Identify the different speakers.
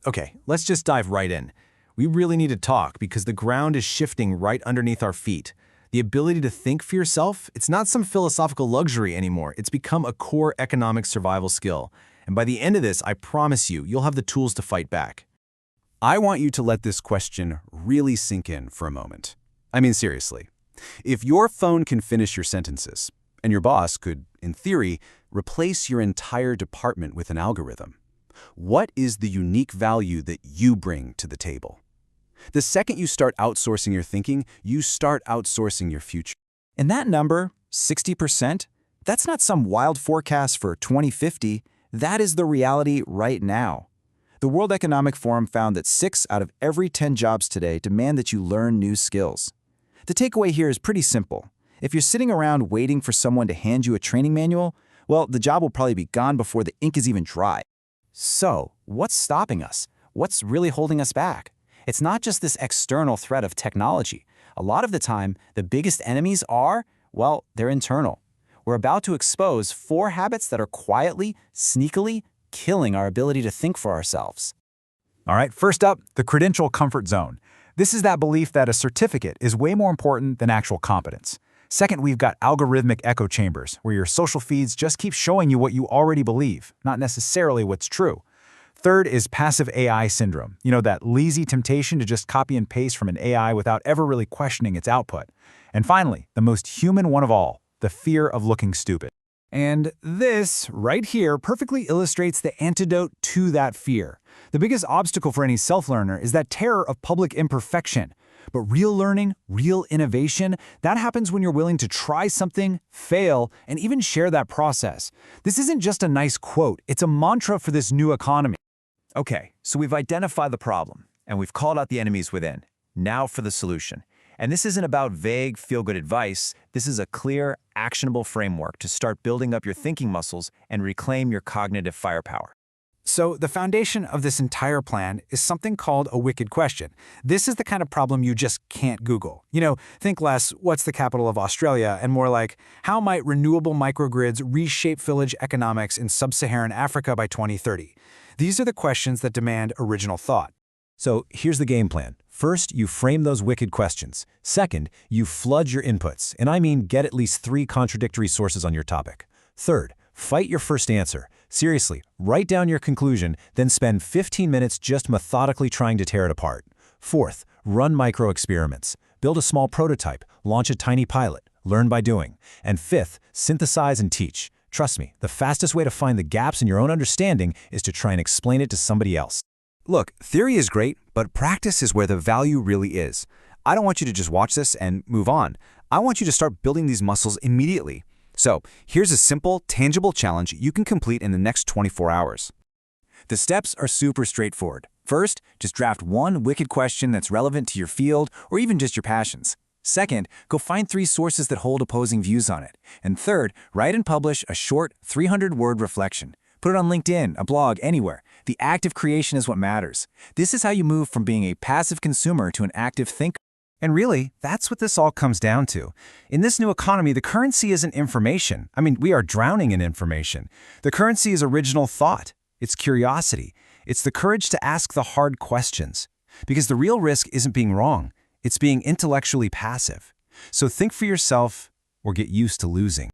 Speaker 1: Okay, let's just dive right in. We really need to talk because the ground is shifting right underneath our feet. The ability to think for yourself, it's not some philosophical luxury anymore. It's become a core economic survival skill. And by the end of this, I promise you, you'll have the tools to fight back.
Speaker 2: I want you to let this question really sink in for a moment. I mean, seriously. If your phone can finish your sentences, and your boss could, in theory, replace your entire department with an algorithm, what is the unique value that you bring to the table? The second you start outsourcing your thinking, you start outsourcing your future.
Speaker 3: And that number, 60%, that's not some wild forecast for 2050. That is the reality right now. The World Economic Forum found that 6 out of every 10 jobs today demand that you learn new skills. The takeaway here is pretty simple. If you're sitting around waiting for someone to hand you a training manual, well, the job will probably be gone before the ink is even dry. So, what's stopping us? What's really holding us back? It's not just this external threat of technology. A lot of the time, the biggest enemies are, well, they're internal. We're about to expose 4 habits that are quietly, sneakily, killing our ability to think for ourselves.
Speaker 4: All right, first up, the credential comfort zone. This is that belief that a certificate is way more important than actual competence. Second, we've got algorithmic echo chambers, where your social feeds just keep showing you what you already believe, not necessarily what's true. Third is passive AI syndrome. You know, that lazy temptation to just copy and paste from an AI without ever really questioning its output. And finally, the most human one of all, the fear of looking stupid. And this, right here, perfectly illustrates the antidote to that fear. The biggest obstacle for any self-learner is that terror of public imperfection. But real learning, real innovation, that happens when you're willing to try something, fail, and even share that process. This isn't just a nice quote, it's a mantra for this new economy.
Speaker 3: Okay, so we've identified the problem, and we've called out the enemies within. Now for the solution. And this isn't about vague, feel-good advice. This is a clear, actionable framework to start building up your thinking muscles and reclaim your cognitive firepower.
Speaker 4: So the foundation of this entire plan is something called a wicked question. This is the kind of problem you just can't Google. You know, think less, what's the capital of Australia, and more like, how might renewable microgrids reshape village economics in sub-Saharan Africa by 2030? These are the questions that demand original thought.
Speaker 1: So here's the game plan. First, you frame those wicked questions. Second, you flood your inputs, and I mean get at least 3 contradictory sources on your topic. Third, fight your first answer. Seriously, write down your conclusion, then spend 15 minutes just methodically trying to tear it apart. Fourth, run micro-experiments. Build a small prototype, launch a tiny pilot, learn by doing. And fifth, synthesize and teach. Trust me, the fastest way to find the gaps in your own understanding is to try and explain it to somebody else.
Speaker 2: Look, theory is great, but practice is where the value really is. I don't want you to just watch this and move on. I want you to start building these muscles immediately. So, here's a simple, tangible challenge you can complete in the next 24 hours. The steps are super straightforward. First, just draft 1 wicked question that's relevant to your field or even just your passions. Second, go find 3 sources that hold opposing views on it. And third, write and publish a short 300-word reflection. Put it on LinkedIn, a blog, anywhere. The act of creation is what matters. This is how you move from being a passive consumer to an active thinker.
Speaker 1: And really, that's what this all comes down to. In this new economy, the currency isn't information. I mean, we are drowning in information. The currency is original thought. It's curiosity. It's the courage to ask the hard questions. Because the real risk isn't being wrong. It's being intellectually passive. So think for yourself or get used to losing.